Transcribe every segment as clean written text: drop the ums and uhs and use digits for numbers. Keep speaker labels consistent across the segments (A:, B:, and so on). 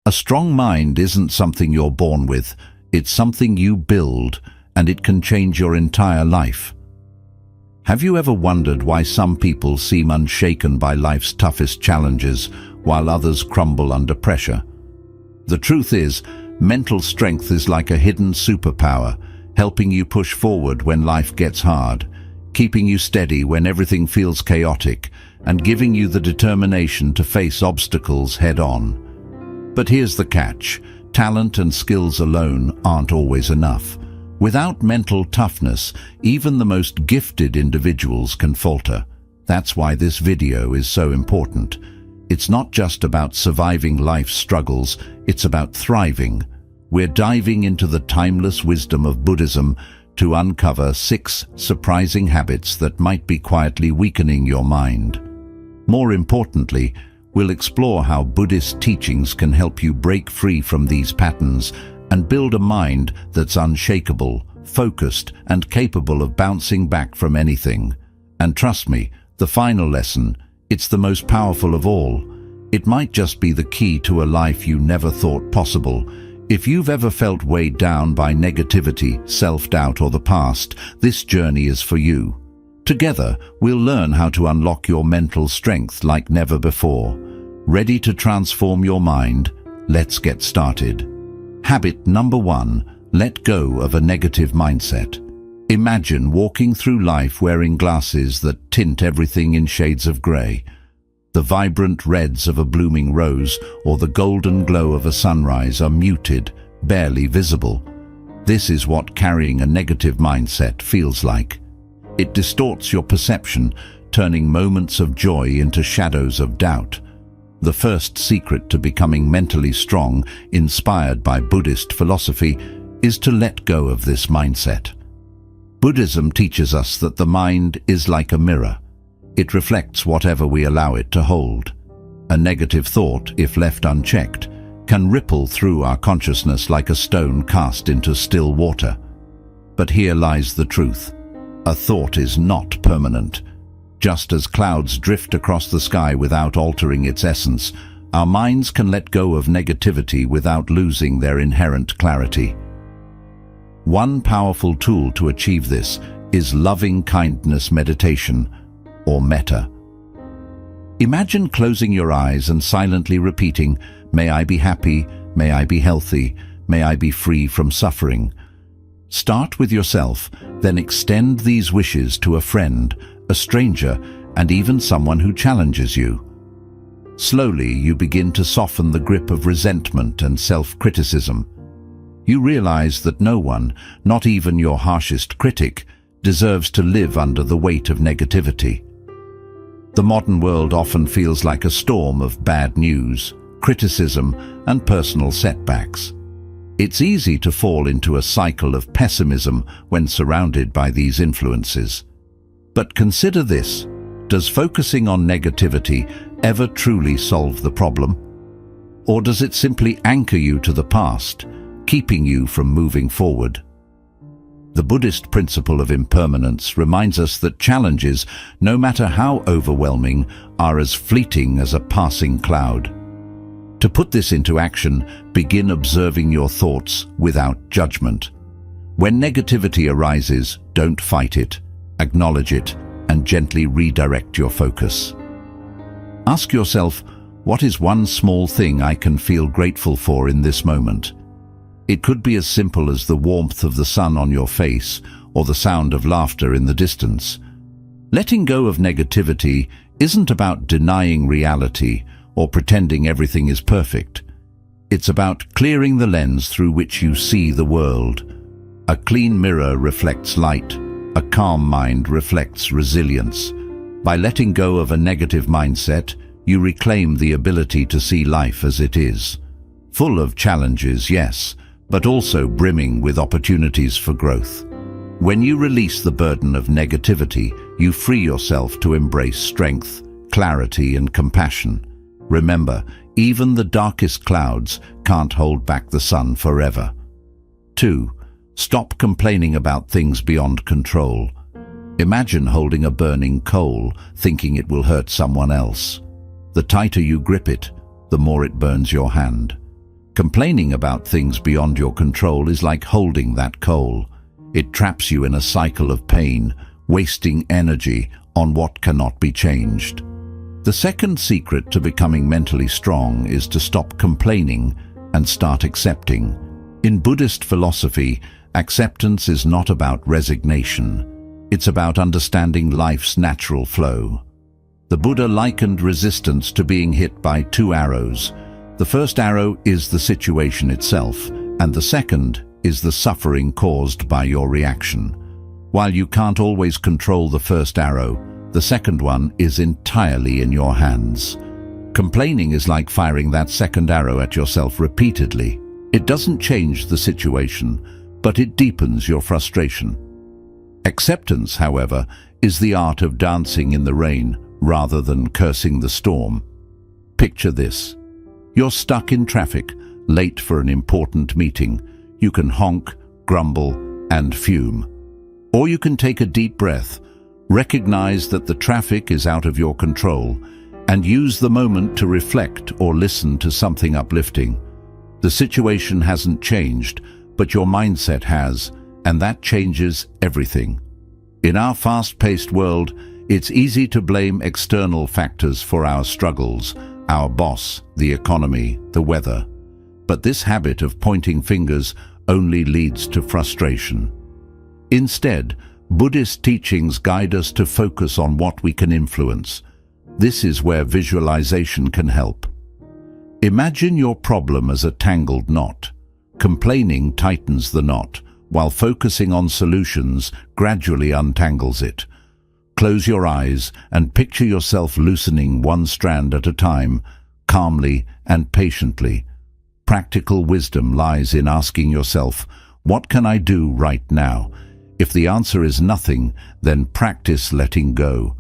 A: A strong mind isn't something you're born with, it's something you build, and it can change your entire life. Have you ever wondered why some people seem unshaken by life's toughest challenges, while others crumble under pressure? The truth is, mental strength is like a hidden superpower, helping you push forward when life gets hard, keeping you steady when everything feels chaotic, and giving you the determination to face obstacles head-on. But here's the catch: talent and skills alone aren't always enough. Without mental toughness, even the most gifted individuals can falter. That's why this video is so important. It's not just about surviving life's struggles, it's about thriving. We're diving into the timeless wisdom of Buddhism to uncover 6 surprising habits that might be quietly weakening your mind. More importantly, we'll explore how Buddhist teachings can help you break free from these patterns and build a mind that's unshakable, focused, and capable of bouncing back from anything. And trust me, the final lesson, it's the most powerful of all. It might just be the key to a life you never thought possible. If you've ever felt weighed down by negativity, self-doubt, or the past, this journey is for you. Together, we'll learn how to unlock your mental strength like never before. Ready to transform your mind? Let's get started. Habit number 1, let go of a negative mindset. Imagine walking through life wearing glasses that tint everything in shades of grey. The vibrant reds of a blooming rose or the golden glow of a sunrise are muted, barely visible. This is what carrying a negative mindset feels like. It distorts your perception, turning moments of joy into shadows of doubt. The first secret to becoming mentally strong, inspired by Buddhist philosophy, is to let go of this mindset. Buddhism teaches us that the mind is like a mirror. It reflects whatever we allow it to hold. A negative thought, if left unchecked, can ripple through our consciousness like a stone cast into still water. But here lies the truth. A thought is not permanent. Just as clouds drift across the sky without altering its essence, our minds can let go of negativity without losing their inherent clarity. One powerful tool to achieve this is loving kindness meditation, or metta. Imagine closing your eyes and silently repeating, "May I be happy, may I be healthy, may I be free from suffering." Start with yourself, then extend these wishes to a friend, a stranger, and even someone who challenges you. Slowly, you begin to soften the grip of resentment and self-criticism. You realize that no one, not even your harshest critic, deserves to live under the weight of negativity. The modern world often feels like a storm of bad news, criticism, and personal setbacks. It's easy to fall into a cycle of pessimism when surrounded by these influences. But consider this: does focusing on negativity ever truly solve the problem? Or does it simply anchor you to the past, keeping you from moving forward? The Buddhist principle of impermanence reminds us that challenges, no matter how overwhelming, are as fleeting as a passing cloud. To put this into action, begin observing your thoughts without judgment. When negativity arises, don't fight it. Acknowledge it and gently redirect your focus. Ask yourself, what is one small thing I can feel grateful for in this moment? It could be as simple as the warmth of the sun on your face or the sound of laughter in the distance. Letting go of negativity isn't about denying reality or pretending everything is perfect. It's about clearing the lens through which you see the world. A clean mirror reflects light. A calm mind reflects resilience. By letting go of a negative mindset, you reclaim the ability to see life as it is. Full of challenges, yes, but also brimming with opportunities for growth. When you release the burden of negativity, you free yourself to embrace strength, clarity, and compassion. Remember, even the darkest clouds can't hold back the sun forever. 2. Stop complaining about things beyond control. Imagine holding a burning coal, thinking it will hurt someone else. The tighter you grip it, the more it burns your hand. Complaining about things beyond your control is like holding that coal. It traps you in a cycle of pain, wasting energy on what cannot be changed. The second secret to becoming mentally strong is to stop complaining and start accepting. In Buddhist philosophy, acceptance is not about resignation. It's about understanding life's natural flow. The Buddha likened resistance to being hit by two arrows. The first arrow is the situation itself, and the second is the suffering caused by your reaction. While you can't always control the first arrow, the second one is entirely in your hands. Complaining is like firing that second arrow at yourself repeatedly. It doesn't change the situation, but it deepens your frustration. Acceptance, however, is the art of dancing in the rain rather than cursing the storm. Picture this. You're stuck in traffic, late for an important meeting. You can honk, grumble, and fume. Or you can take a deep breath, recognize that the traffic is out of your control, and use the moment to reflect or listen to something uplifting. The situation hasn't changed, but your mindset has, and that changes everything. In our fast-paced world, it's easy to blame external factors for our struggles, our boss, the economy, the weather. But this habit of pointing fingers only leads to frustration. Instead, Buddhist teachings guide us to focus on what we can influence. This is where visualization can help. Imagine your problem as a tangled knot. Complaining tightens the knot, while focusing on solutions gradually untangles it. Close your eyes and picture yourself loosening one strand at a time, calmly and patiently. Practical wisdom lies in asking yourself, what can I do right now? If the answer is nothing, then practice letting go.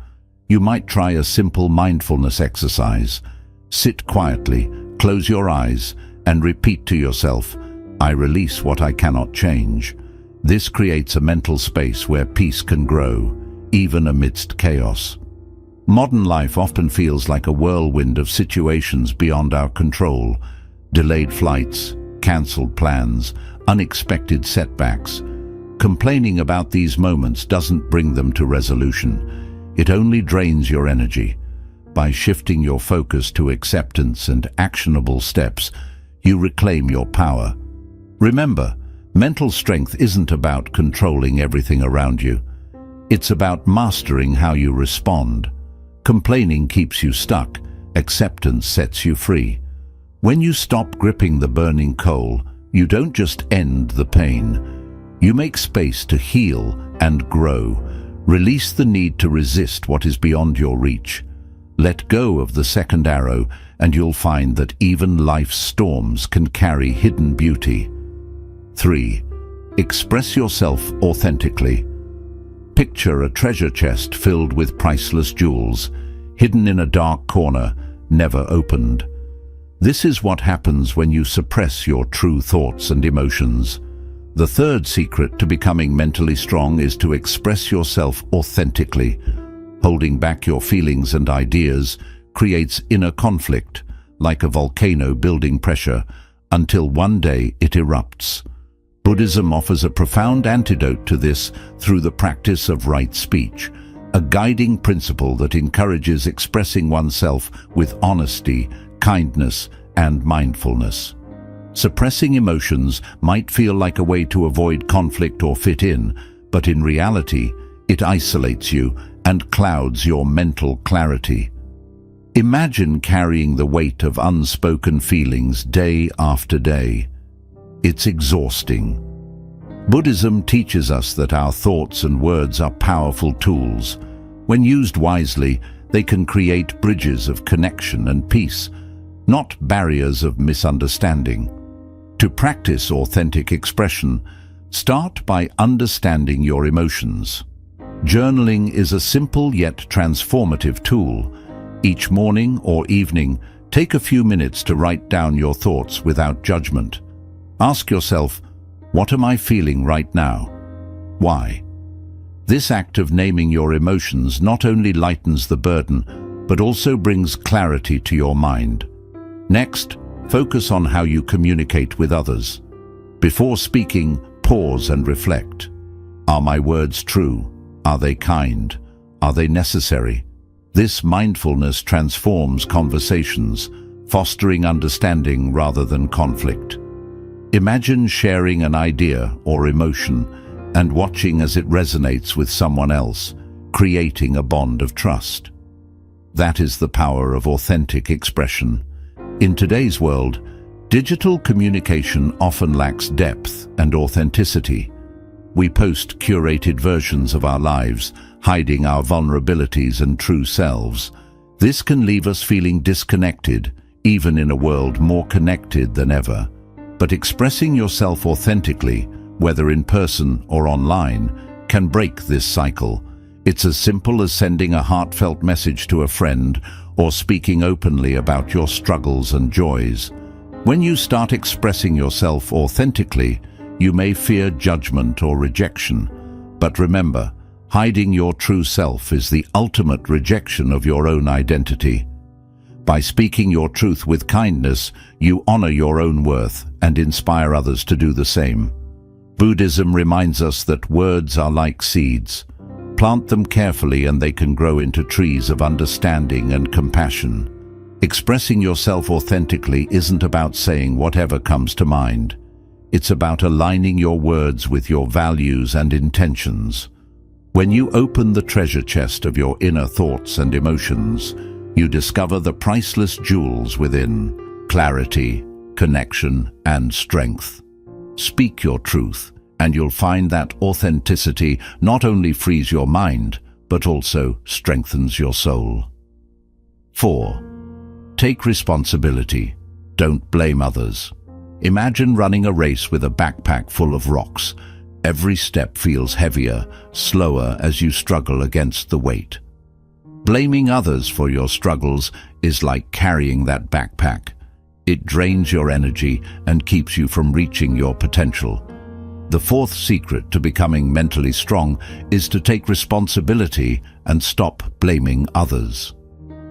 A: You might try a simple mindfulness exercise. Sit quietly, close your eyes, and repeat to yourself, I release what I cannot change. This creates a mental space where peace can grow, even amidst chaos. Modern life often feels like a whirlwind of situations beyond our control. Delayed flights, cancelled plans, unexpected setbacks. Complaining about these moments doesn't bring them to resolution. It only drains your energy. By shifting your focus to acceptance and actionable steps, you reclaim your power. Remember, mental strength isn't about controlling everything around you. It's about mastering how you respond. Complaining keeps you stuck. Acceptance sets you free. When you stop gripping the burning coal, you don't just end the pain. You make space to heal and grow. Release the need to resist what is beyond your reach. Let go of the second arrow, and you'll find that even life's storms can carry hidden beauty. 3. Express yourself authentically. Picture a treasure chest filled with priceless jewels, hidden in a dark corner, never opened. This is what happens when you suppress your true thoughts and emotions. The third secret to becoming mentally strong is to express yourself authentically. Holding back your feelings and ideas creates inner conflict, like a volcano building pressure, until one day it erupts. Buddhism offers a profound antidote to this through the practice of right speech, a guiding principle that encourages expressing oneself with honesty, kindness, and mindfulness. Suppressing emotions might feel like a way to avoid conflict or fit in, but in reality, it isolates you and clouds your mental clarity. Imagine carrying the weight of unspoken feelings day after day. It's exhausting. Buddhism teaches us that our thoughts and words are powerful tools. When used wisely, they can create bridges of connection and peace, not barriers of misunderstanding. To practice authentic expression, start by understanding your emotions. Journaling is a simple yet transformative tool. Each morning or evening, take a few minutes to write down your thoughts without judgment. Ask yourself, what am I feeling right now? Why? This act of naming your emotions not only lightens the burden, but also brings clarity to your mind. Next, Focus on how you communicate with others. Before speaking, pause and reflect. Are my words true? Are they kind? Are they necessary? This mindfulness transforms conversations, fostering understanding rather than conflict. Imagine sharing an idea or emotion and watching as it resonates with someone else, creating a bond of trust. That is the power of authentic expression. In today's world, digital communication often lacks depth and authenticity. We post curated versions of our lives, hiding our vulnerabilities and true selves. This can leave us feeling disconnected, even in a world more connected than ever. But expressing yourself authentically, whether in person or online, can break this cycle. It's as simple as sending a heartfelt message to a friend or speaking openly about your struggles and joys. When you start expressing yourself authentically, you may fear judgment or rejection. But remember, hiding your true self is the ultimate rejection of your own identity. By speaking your truth with kindness, you honor your own worth and inspire others to do the same. Buddhism reminds us that words are like seeds. Plant them carefully and they can grow into trees of understanding and compassion. Expressing yourself authentically isn't about saying whatever comes to mind. It's about aligning your words with your values and intentions. When you open the treasure chest of your inner thoughts and emotions, you discover the priceless jewels within: clarity, connection, and strength. Speak your truth, and you'll find that authenticity not only frees your mind, but also strengthens your soul. 4. Take responsibility. Don't blame others. Imagine running a race with a backpack full of rocks. Every step feels heavier, slower as you struggle against the weight. Blaming others for your struggles is like carrying that backpack. It drains your energy and keeps you from reaching your potential. The fourth secret to becoming mentally strong is to take responsibility and stop blaming others.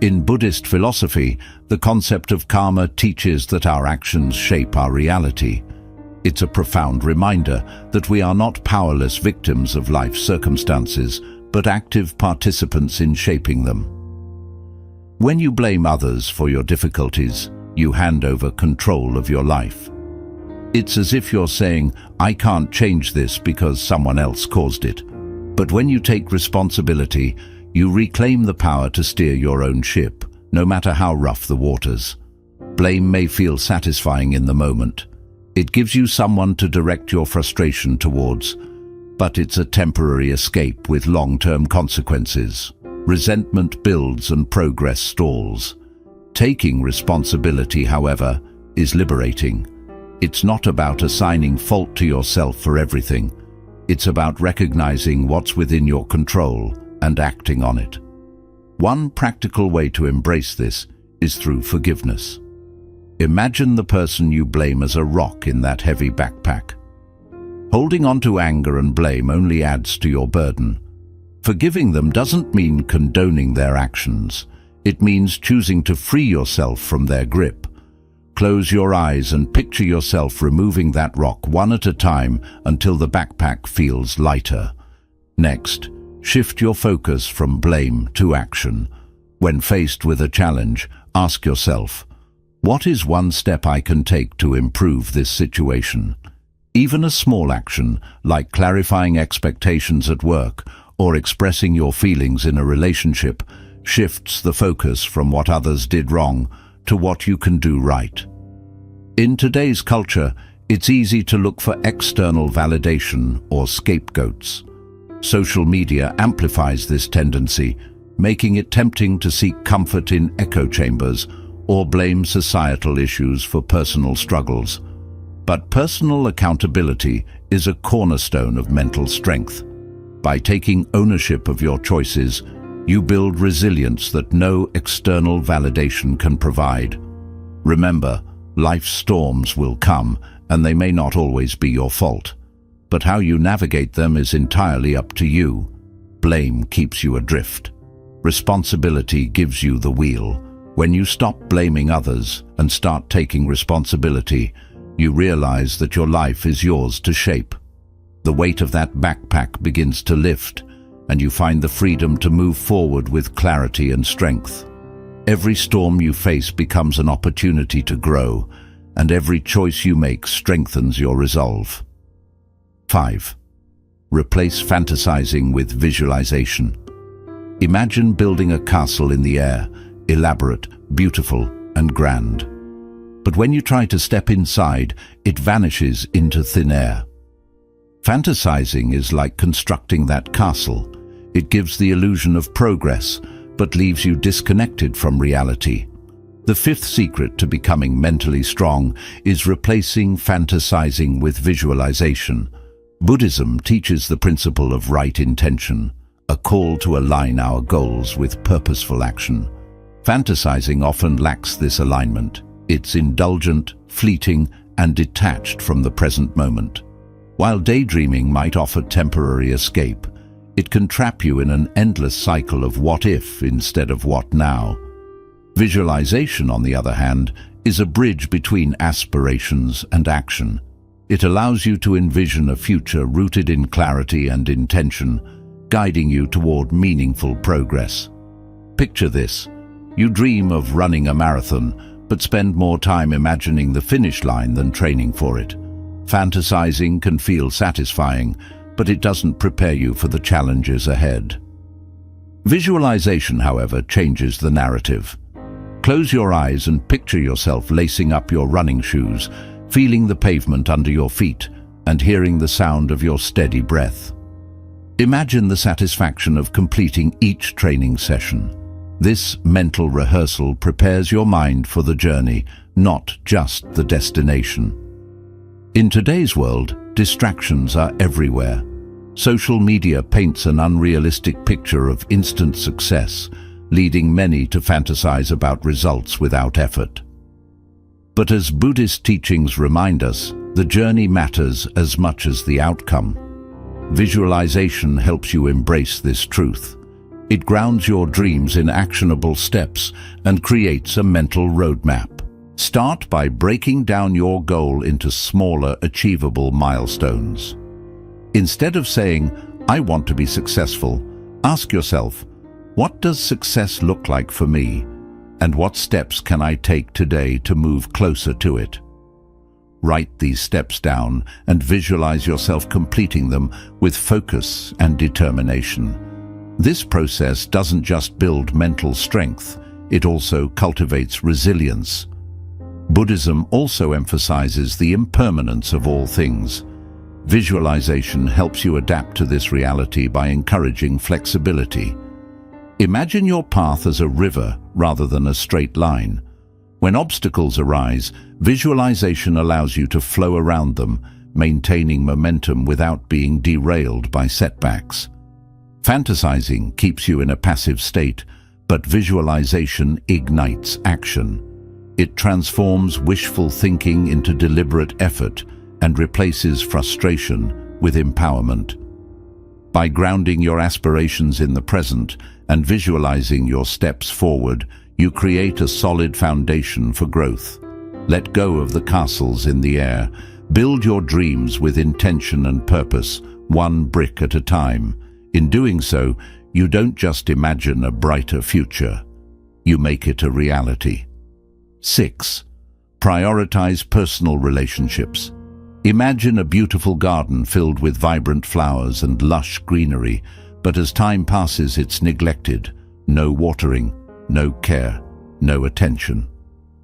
A: In Buddhist philosophy, the concept of karma teaches that our actions shape our reality. It's a profound reminder that we are not powerless victims of life's circumstances, but active participants in shaping them. When you blame others for your difficulties, you hand over control of your life. It's as if you're saying, "I can't change this because someone else caused it." But when you take responsibility, you reclaim the power to steer your own ship, no matter how rough the waters. Blame may feel satisfying in the moment. It gives you someone to direct your frustration towards, but it's a temporary escape with long-term consequences. Resentment builds and progress stalls. Taking responsibility, however, is liberating. It's not about assigning fault to yourself for everything. It's about recognizing what's within your control and acting on it. One practical way to embrace this is through forgiveness. Imagine the person you blame as a rock in that heavy backpack. Holding on to anger and blame only adds to your burden. Forgiving them doesn't mean condoning their actions. It means choosing to free yourself from their grip. Close your eyes and picture yourself removing that rock one at a time until the backpack feels lighter. Next, shift your focus from blame to action. When faced with a challenge, ask yourself, what is one step I can take to improve this situation? Even a small action, like clarifying expectations at work or expressing your feelings in a relationship, shifts the focus from what others did wrong to what you can do right. In today's culture, it's easy to look for external validation or scapegoats. Social media amplifies this tendency, making it tempting to seek comfort in echo chambers or blame societal issues for personal struggles. But personal accountability is a cornerstone of mental strength. By taking ownership of your choices, you build resilience that no external validation can provide. Remember, life's storms will come, and they may not always be your fault. But how you navigate them is entirely up to you. Blame keeps you adrift. Responsibility gives you the wheel. When you stop blaming others and start taking responsibility, you realize that your life is yours to shape. The weight of that backpack begins to lift, and you find the freedom to move forward with clarity and strength. Every storm you face becomes an opportunity to grow, and every choice you make strengthens your resolve. 5. Replace fantasizing with visualization. Imagine building a castle in the air, elaborate, beautiful, and grand. But when you try to step inside, it vanishes into thin air. Fantasizing is like constructing that castle. It gives the illusion of progress, but leaves you disconnected from reality. The fifth secret to becoming mentally strong is replacing fantasizing with visualization. Buddhism teaches the principle of right intention, a call to align our goals with purposeful action. Fantasizing often lacks this alignment. It's indulgent, fleeting, and detached from the present moment. While daydreaming might offer temporary escape, it can trap you in an endless cycle of what if instead of what now. Visualization, on the other hand, is a bridge between aspirations and action. It allows you to envision a future rooted in clarity and intention, guiding you toward meaningful progress. Picture this. You dream of running a marathon, but spend more time imagining the finish line than training for it. Fantasizing can feel satisfying, but it doesn't prepare you for the challenges ahead. Visualization, however, changes the narrative. Close your eyes and picture yourself lacing up your running shoes, feeling the pavement under your feet, and hearing the sound of your steady breath. Imagine the satisfaction of completing each training session. This mental rehearsal prepares your mind for the journey, not just the destination. In today's world, distractions are everywhere. Social media paints an unrealistic picture of instant success, leading many to fantasize about results without effort. But as Buddhist teachings remind us, the journey matters as much as the outcome. Visualization helps you embrace this truth. It grounds your dreams in actionable steps and creates a mental roadmap. Start by breaking down your goal into smaller, achievable milestones. Instead of saying, "I want to be successful," ask yourself, what does success look like for me? And what steps can I take today to move closer to it? Write these steps down and visualize yourself completing them with focus and determination. This process doesn't just build mental strength, it also cultivates resilience. Buddhism also emphasizes the impermanence of all things. Visualization helps you adapt to this reality by encouraging flexibility. Imagine your path as a river rather than a straight line. When obstacles arise, visualization allows you to flow around them, maintaining momentum without being derailed by setbacks. Fantasizing keeps you in a passive state, but visualization ignites action. It transforms wishful thinking into deliberate effort and replaces frustration with empowerment. By grounding your aspirations in the present and visualizing your steps forward, you create a solid foundation for growth. Let go of the castles in the air. Build your dreams with intention and purpose, one brick at a time. In doing so, you don't just imagine a brighter future, you make it a reality. 6. Prioritize personal relationships. Imagine a beautiful garden filled with vibrant flowers and lush greenery, but as time passes it's neglected. No watering, no care, no attention.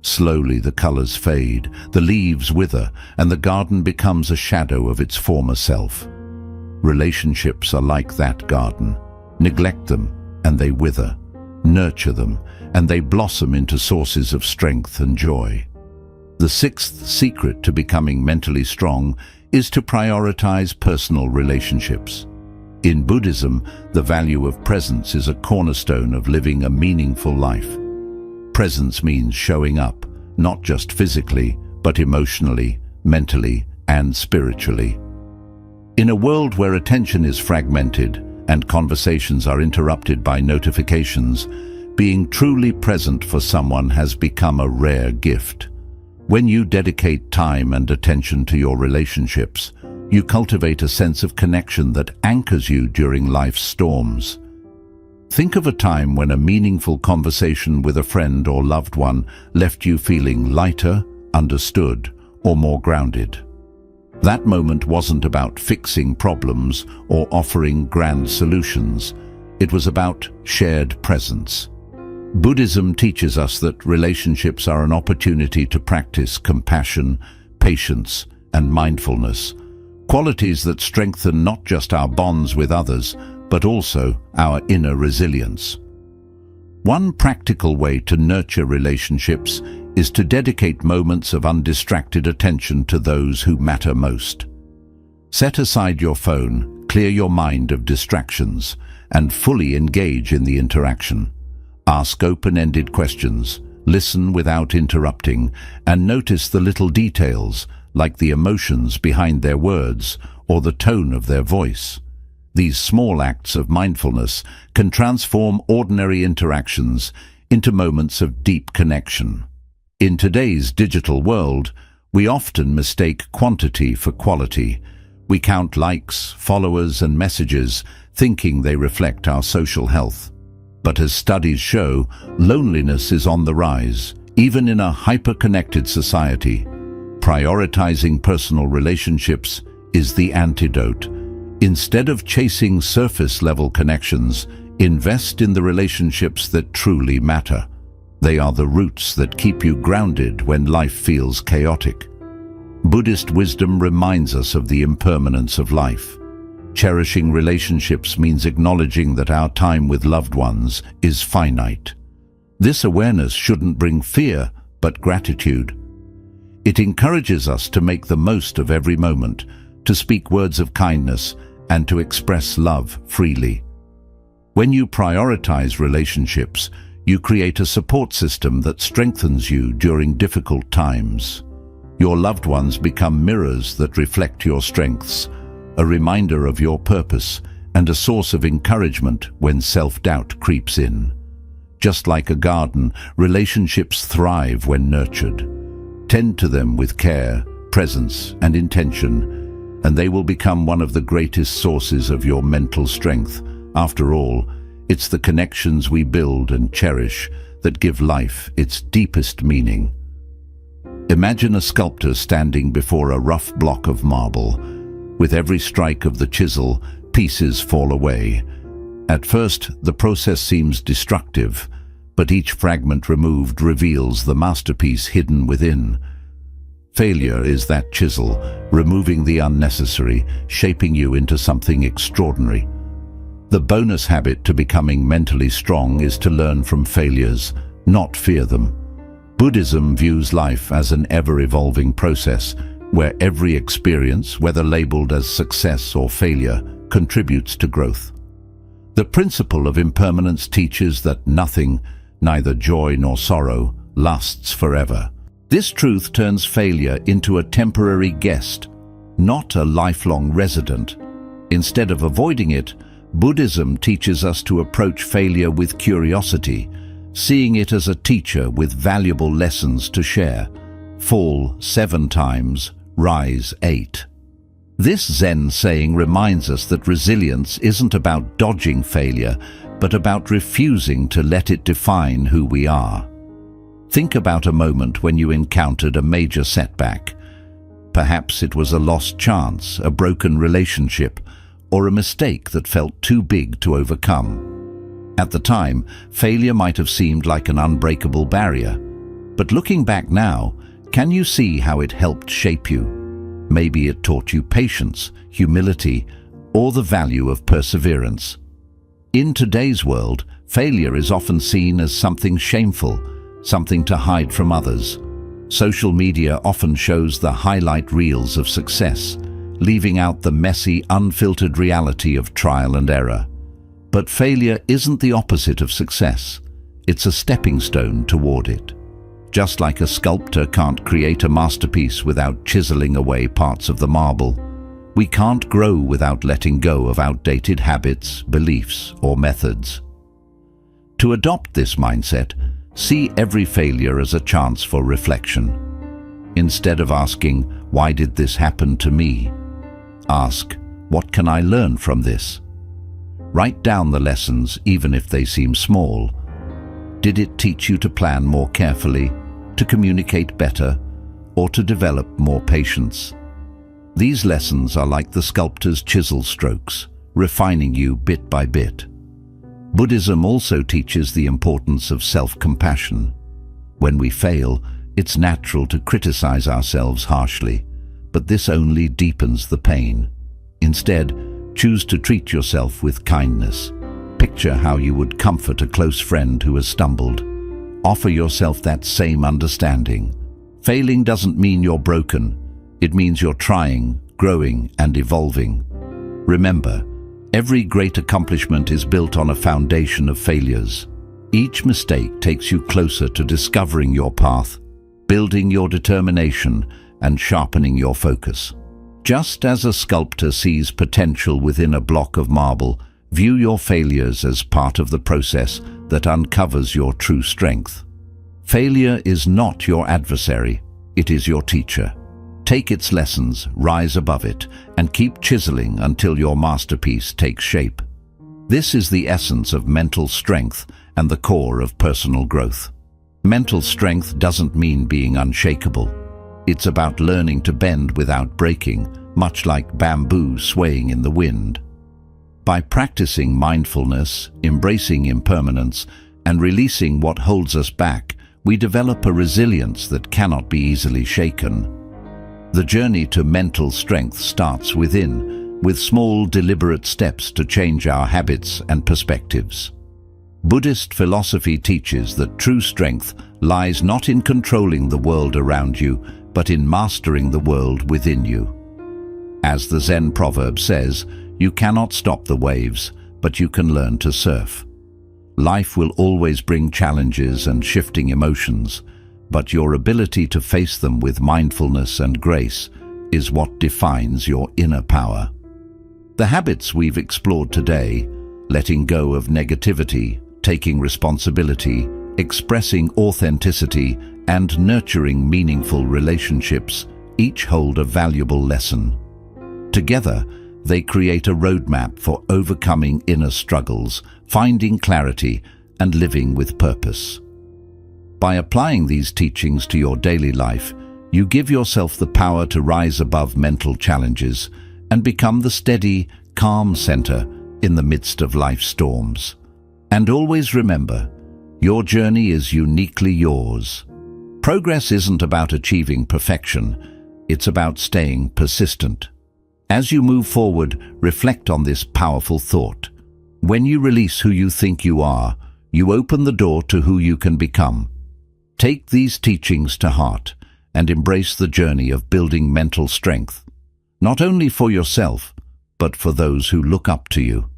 A: Slowly the colors fade, the leaves wither, and the garden becomes a shadow of its former self. Relationships are like that garden. Neglect them, and they wither. Nurture them, and they blossom into sources of strength and joy. The sixth secret to becoming mentally strong is to prioritize personal relationships. In Buddhism, the value of presence is a cornerstone of living a meaningful life. Presence means showing up, not just physically, but emotionally, mentally, and spiritually. In a world where attention is fragmented and conversations are interrupted by notifications, being truly present for someone has become a rare gift. When you dedicate time and attention to your relationships, you cultivate a sense of connection that anchors you during life's storms. Think of a time when a meaningful conversation with a friend or loved one left you feeling lighter, understood, or more grounded. That moment wasn't about fixing problems or offering grand solutions. It was about shared presence. Buddhism teaches us that relationships are an opportunity to practice compassion, patience, and mindfulness, qualities that strengthen not just our bonds with others, but also our inner resilience. One practical way to nurture relationships is to dedicate moments of undistracted attention to those who matter most. Set aside your phone, clear your mind of distractions, and fully engage in the interaction. Ask open-ended questions, listen without interrupting, and notice the little details, like the emotions behind their words or the tone of their voice. These small acts of mindfulness can transform ordinary interactions into moments of deep connection. In today's digital world, we often mistake quantity for quality. We count likes, followers, and messages, thinking they reflect our social health. But as studies show, loneliness is on the rise, even in a hyper-connected society. Prioritizing personal relationships is the antidote. Instead of chasing surface-level connections, invest in the relationships that truly matter. They are the roots that keep you grounded when life feels chaotic. Buddhist wisdom reminds us of the impermanence of life. Cherishing relationships means acknowledging that our time with loved ones is finite. This awareness shouldn't bring fear, but gratitude. It encourages us to make the most of every moment, to speak words of kindness, and to express love freely. When you prioritize relationships, you create a support system that strengthens you during difficult times. Your loved ones become mirrors that reflect your strengths, a reminder of your purpose, and a source of encouragement when self-doubt creeps in. Just like a garden, relationships thrive when nurtured. Tend to them with care, presence, and intention, and they will become one of the greatest sources of your mental strength. After all, it's the connections we build and cherish that give life its deepest meaning. Imagine a sculptor standing before a rough block of marble. With every strike of the chisel, pieces fall away. At first, the process seems destructive, but each fragment removed reveals the masterpiece hidden within. Failure is that chisel, removing the unnecessary, shaping you into something extraordinary. The bonus habit to becoming mentally strong is to learn from failures, not fear them. Buddhism views life as an ever-evolving process, where every experience, whether labeled as success or failure, contributes to growth. The principle of impermanence teaches that nothing, neither joy nor sorrow, lasts forever. This truth turns failure into a temporary guest, not a lifelong resident. Instead of avoiding it, Buddhism teaches us to approach failure with curiosity, seeing it as a teacher with valuable lessons to share. Fall 7 times, rise 8. This Zen saying reminds us that resilience isn't about dodging failure, but about refusing to let it define who we are. Think about a moment when you encountered a major setback. Perhaps it was a lost chance, a broken relationship, or a mistake that felt too big to overcome. At the time, failure might have seemed like an unbreakable barrier. But looking back now, can you see how it helped shape you? Maybe it taught you patience, humility, or the value of perseverance. In today's world, failure is often seen as something shameful, something to hide from others. Social media often shows the highlight reels of success, leaving out the messy, unfiltered reality of trial and error. But failure isn't the opposite of success. It's a stepping stone toward it. Just like a sculptor can't create a masterpiece without chiseling away parts of the marble, we can't grow without letting go of outdated habits, beliefs, or methods. To adopt this mindset, see every failure as a chance for reflection. Instead of asking, "Why did this happen to me?" ask, "What can I learn from this?" Write down the lessons, even if they seem small. Did it teach you to plan more carefully, to communicate better, or to develop more patience? These lessons are like the sculptor's chisel strokes, refining you bit by bit. Buddhism also teaches the importance of self-compassion. When we fail, it's natural to criticize ourselves harshly, but this only deepens the pain. Instead, choose to treat yourself with kindness. Picture how you would comfort a close friend who has stumbled. Offer yourself that same understanding. Failing doesn't mean you're broken. It means you're trying, growing, and evolving. Remember, every great accomplishment is built on a foundation of failures. Each mistake takes you closer to discovering your path, building your determination, and sharpening your focus. Just as a sculptor sees potential within a block of marble, view your failures as part of the process that uncovers your true strength. Failure is not your adversary, it is your teacher. Take its lessons, rise above it, and keep chiseling until your masterpiece takes shape. This is the essence of mental strength and the core of personal growth. Mental strength doesn't mean being unshakable. It's about learning to bend without breaking, much like bamboo swaying in the wind. By practicing mindfulness, embracing impermanence, and releasing what holds us back, we develop a resilience that cannot be easily shaken. The journey to mental strength starts within, with small, deliberate steps to change our habits and perspectives. Buddhist philosophy teaches that true strength lies not in controlling the world around you, but in mastering the world within you. As the Zen proverb says, you cannot stop the waves, but you can learn to surf. Life will always bring challenges and shifting emotions, but your ability to face them with mindfulness and grace is what defines your inner power. The habits we've explored today, letting go of negativity, taking responsibility, expressing authenticity, and nurturing meaningful relationships, each hold a valuable lesson. Together, they create a roadmap for overcoming inner struggles, finding clarity, and living with purpose. By applying these teachings to your daily life, you give yourself the power to rise above mental challenges and become the steady, calm center in the midst of life's storms. And always remember, your journey is uniquely yours. Progress isn't about achieving perfection, it's about staying persistent. As you move forward, reflect on this powerful thought. When you release who you think you are, you open the door to who you can become. Take these teachings to heart and embrace the journey of building mental strength, not only for yourself, but for those who look up to you.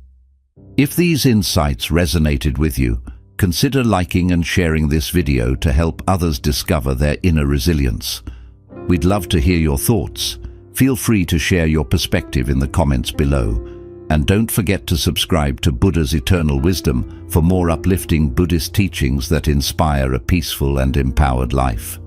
A: If these insights resonated with you, consider liking and sharing this video to help others discover their inner resilience. We'd love to hear your thoughts. Feel free to share your perspective in the comments below. And don't forget to subscribe to Buddha's Eternal Wisdom for more uplifting Buddhist teachings that inspire a peaceful and empowered life.